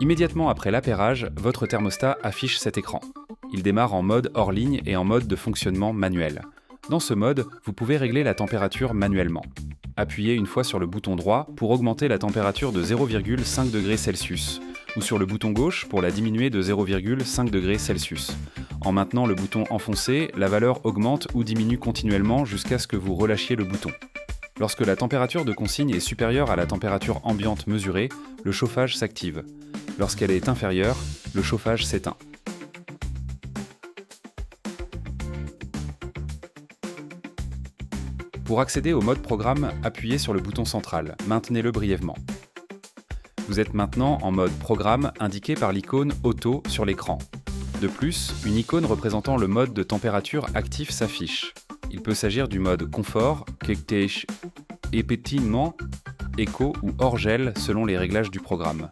Immédiatement après l'appairage, votre thermostat affiche cet écran. Il démarre en mode hors ligne et en mode de fonctionnement manuel. Dans ce mode, vous pouvez régler la température manuellement. Appuyez une fois sur le bouton droit pour augmenter la température de 0,5 degrés Celsius, ou sur le bouton gauche pour la diminuer de 0,5 degrés Celsius. En maintenant le bouton enfoncé, la valeur augmente ou diminue continuellement jusqu'à ce que vous relâchiez le bouton. Lorsque la température de consigne est supérieure à la température ambiante mesurée, le chauffage s'active. Lorsqu'elle est inférieure, le chauffage s'éteint. Pour accéder au mode programme, appuyez sur le bouton central, maintenez-le brièvement. Vous êtes maintenant en mode programme indiqué par l'icône Auto sur l'écran. De plus, une icône représentant le mode de température actif s'affiche. Il peut s'agir du mode confort, Kekteich, Épétinement, éco ou hors gel selon les réglages du programme.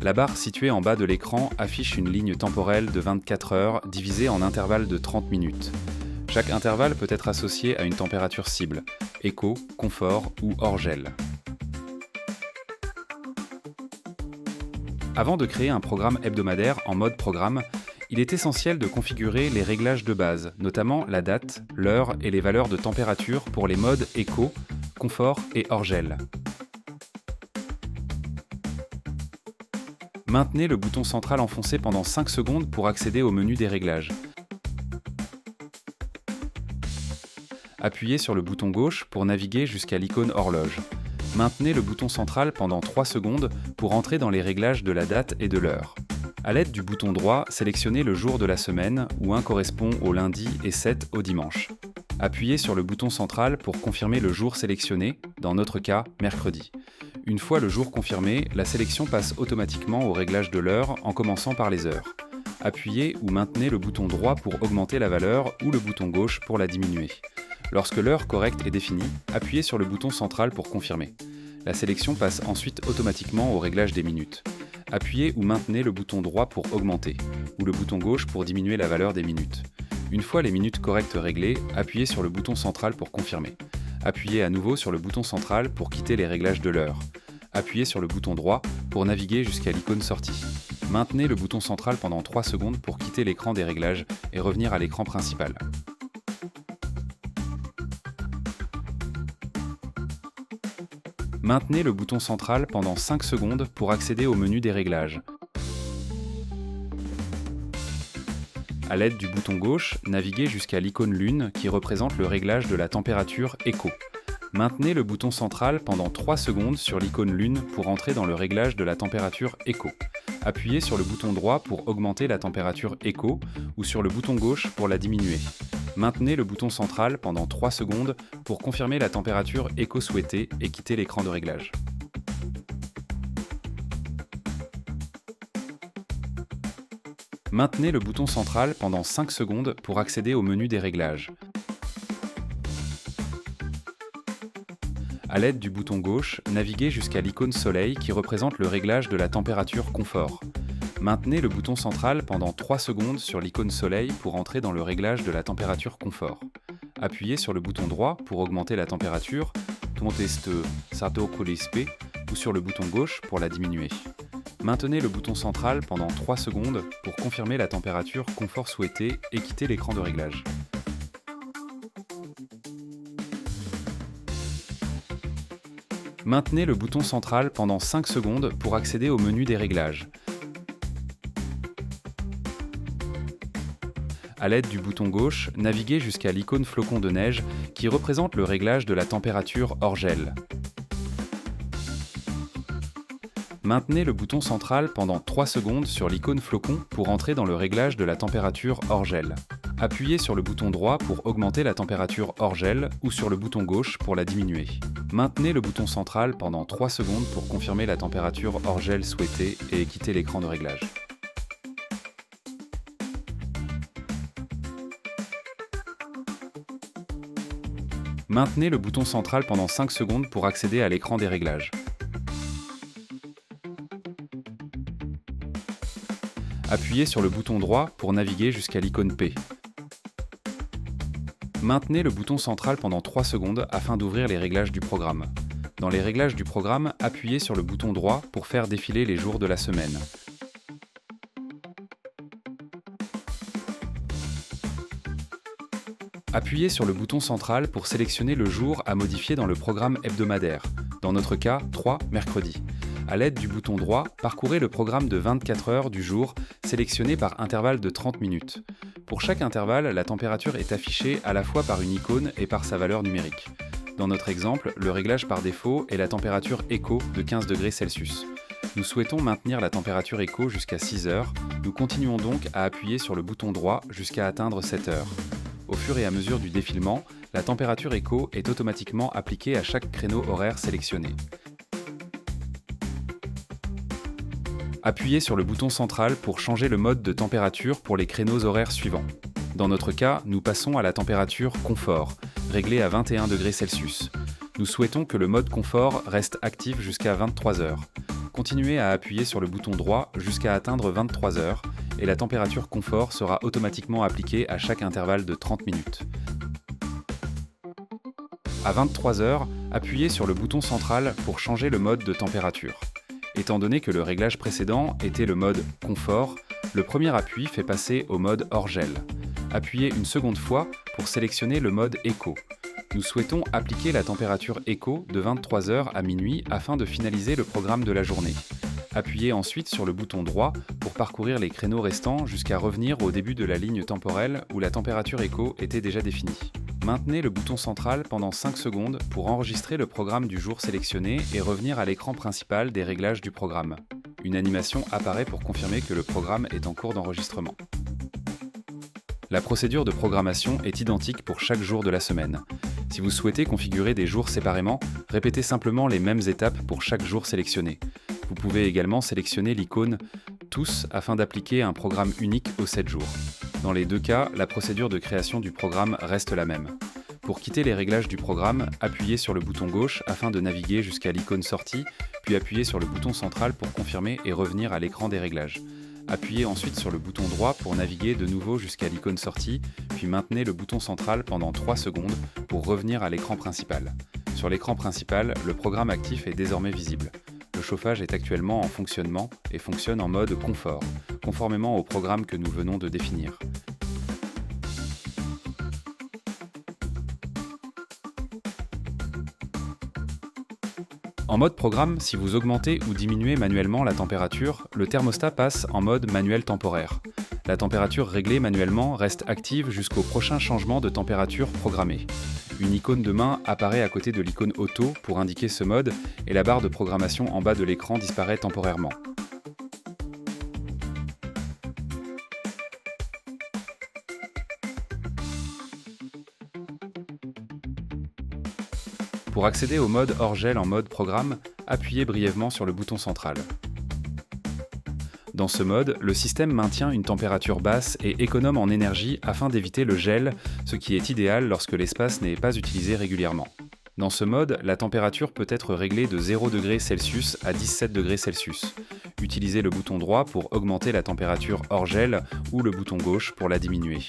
La barre située en bas de l'écran affiche une ligne temporelle de 24 heures divisée en intervalles de 30 minutes. Chaque intervalle peut être associé à une température cible, éco, confort ou hors gel. Avant de créer un programme hebdomadaire en mode programme, il est essentiel de configurer les réglages de base, notamment la date, l'heure et les valeurs de température pour les modes éco, confort et hors gel. Maintenez le bouton central enfoncé pendant 5 secondes pour accéder au menu des réglages. Appuyez sur le bouton gauche pour naviguer jusqu'à l'icône horloge. Maintenez le bouton central pendant 3 secondes pour entrer dans les réglages de la date et de l'heure. À l'aide du bouton droit, sélectionnez le jour de la semaine, où un correspond au lundi et 7 au dimanche. Appuyez sur le bouton central pour confirmer le jour sélectionné, dans notre cas, mercredi. Une fois le jour confirmé, la sélection passe automatiquement au réglage de l'heure en commençant par les heures. Appuyez ou maintenez le bouton droit pour augmenter la valeur ou le bouton gauche pour la diminuer. Lorsque l'heure correcte est définie, appuyez sur le bouton central pour confirmer. La sélection passe ensuite automatiquement au réglage des minutes. Appuyez ou maintenez le bouton droit pour augmenter, ou le bouton gauche pour diminuer la valeur des minutes. Une fois les minutes correctes réglées, appuyez sur le bouton central pour confirmer. Appuyez à nouveau sur le bouton central pour quitter les réglages de l'heure. Appuyez sur le bouton droit pour naviguer jusqu'à l'icône sortie. Maintenez le bouton central pendant 3 secondes pour quitter l'écran des réglages et revenir à l'écran principal. Maintenez le bouton central pendant 5 secondes pour accéder au menu des réglages. À l'aide du bouton gauche, naviguez jusqu'à l'icône lune qui représente le réglage de la température éco. Maintenez le bouton central pendant 3 secondes sur l'icône lune pour entrer dans le réglage de la température éco. Appuyez sur le bouton droit pour augmenter la température éco ou sur le bouton gauche pour la diminuer. Maintenez le bouton central pendant 3 secondes pour confirmer la température éco souhaitée et quitter l'écran de réglage. Maintenez le bouton central pendant 5 secondes pour accéder au menu des réglages. À l'aide du bouton gauche, naviguez jusqu'à l'icône soleil qui représente le réglage de la température confort. Maintenez le bouton central pendant 3 secondes sur l'icône soleil pour entrer dans le réglage de la température confort. Appuyez sur le bouton droit pour augmenter la température, ou sur le bouton gauche pour la diminuer. Maintenez le bouton central pendant 3 secondes pour confirmer la température confort souhaitée et quitter l'écran de réglage. Maintenez le bouton central pendant 5 secondes pour accéder au menu des réglages. À l'aide du bouton gauche, naviguez jusqu'à l'icône flocon de neige qui représente le réglage de la température hors gel. Maintenez le bouton central pendant 3 secondes sur l'icône flocon pour entrer dans le réglage de la température hors gel. Appuyez sur le bouton droit pour augmenter la température hors gel ou sur le bouton gauche pour la diminuer. Maintenez le bouton central pendant 3 secondes pour confirmer la température hors gel souhaitée et quitter l'écran de réglage. Maintenez le bouton central pendant 5 secondes pour accéder à l'écran des réglages. Appuyez sur le bouton droit pour naviguer jusqu'à l'icône P. Maintenez le bouton central pendant 3 secondes afin d'ouvrir les réglages du programme. Dans les réglages du programme, appuyez sur le bouton droit pour faire défiler les jours de la semaine. Appuyez sur le bouton central pour sélectionner le jour à modifier dans le programme hebdomadaire, dans notre cas 3 mercredi. À l'aide du bouton droit, parcourez le programme de 24 heures du jour, sélectionné par intervalle de 30 minutes. Pour chaque intervalle, la température est affichée à la fois par une icône et par sa valeur numérique. Dans notre exemple, le réglage par défaut est la température éco de 15 degrés Celsius. Nous souhaitons maintenir la température éco jusqu'à 6 heures, nous continuons donc à appuyer sur le bouton droit jusqu'à atteindre 7 heures. Au fur et à mesure du défilement, la température éco est automatiquement appliquée à chaque créneau horaire sélectionné. Appuyez sur le bouton central pour changer le mode de température pour les créneaux horaires suivants. Dans notre cas, nous passons à la température confort, réglée à 21 degrés Celsius. Nous souhaitons que le mode confort reste actif jusqu'à 23 heures. Continuez à appuyer sur le bouton droit jusqu'à atteindre 23 heures et la température confort sera automatiquement appliquée à chaque intervalle de 30 minutes. À 23 heures, appuyez sur le bouton central pour changer le mode de température. Étant donné que le réglage précédent était le mode confort, le premier appui fait passer au mode hors gel. Appuyez une seconde fois pour sélectionner le mode éco. Nous souhaitons appliquer la température éco de 23 heures à minuit afin de finaliser le programme de la journée. Appuyez ensuite sur le bouton droit pour parcourir les créneaux restants jusqu'à revenir au début de la ligne temporelle où la température éco était déjà définie. Maintenez le bouton central pendant 5 secondes pour enregistrer le programme du jour sélectionné et revenir à l'écran principal des réglages du programme. Une animation apparaît pour confirmer que le programme est en cours d'enregistrement. La procédure de programmation est identique pour chaque jour de la semaine. Si vous souhaitez configurer des jours séparément, répétez simplement les mêmes étapes pour chaque jour sélectionné. Vous pouvez également sélectionner l'icône « Tous » afin d'appliquer un programme unique aux 7 jours. Dans les deux cas, la procédure de création du programme reste la même. Pour quitter les réglages du programme, appuyez sur le bouton gauche afin de naviguer jusqu'à l'icône sortie, puis appuyez sur le bouton central pour confirmer et revenir à l'écran des réglages. Appuyez ensuite sur le bouton droit pour naviguer de nouveau jusqu'à l'icône sortie, puis maintenez le bouton central pendant 3 secondes pour revenir à l'écran principal. Sur l'écran principal, le programme actif est désormais visible. Le chauffage est actuellement en fonctionnement et fonctionne en mode confort, conformément au programme que nous venons de définir. En mode programme, si vous augmentez ou diminuez manuellement la température, le thermostat passe en mode manuel temporaire. La température réglée manuellement reste active jusqu'au prochain changement de température programmé. Une icône de main apparaît à côté de l'icône auto pour indiquer ce mode et la barre de programmation en bas de l'écran disparaît temporairement. Pour accéder au mode hors gel en mode programme, appuyez brièvement sur le bouton central. Dans ce mode, le système maintient une température basse et économe en énergie afin d'éviter le gel, ce qui est idéal lorsque l'espace n'est pas utilisé régulièrement. Dans ce mode, la température peut être réglée de 0 degrés Celsius à 17 degrés Celsius. Utilisez le bouton droit pour augmenter la température hors gel ou le bouton gauche pour la diminuer.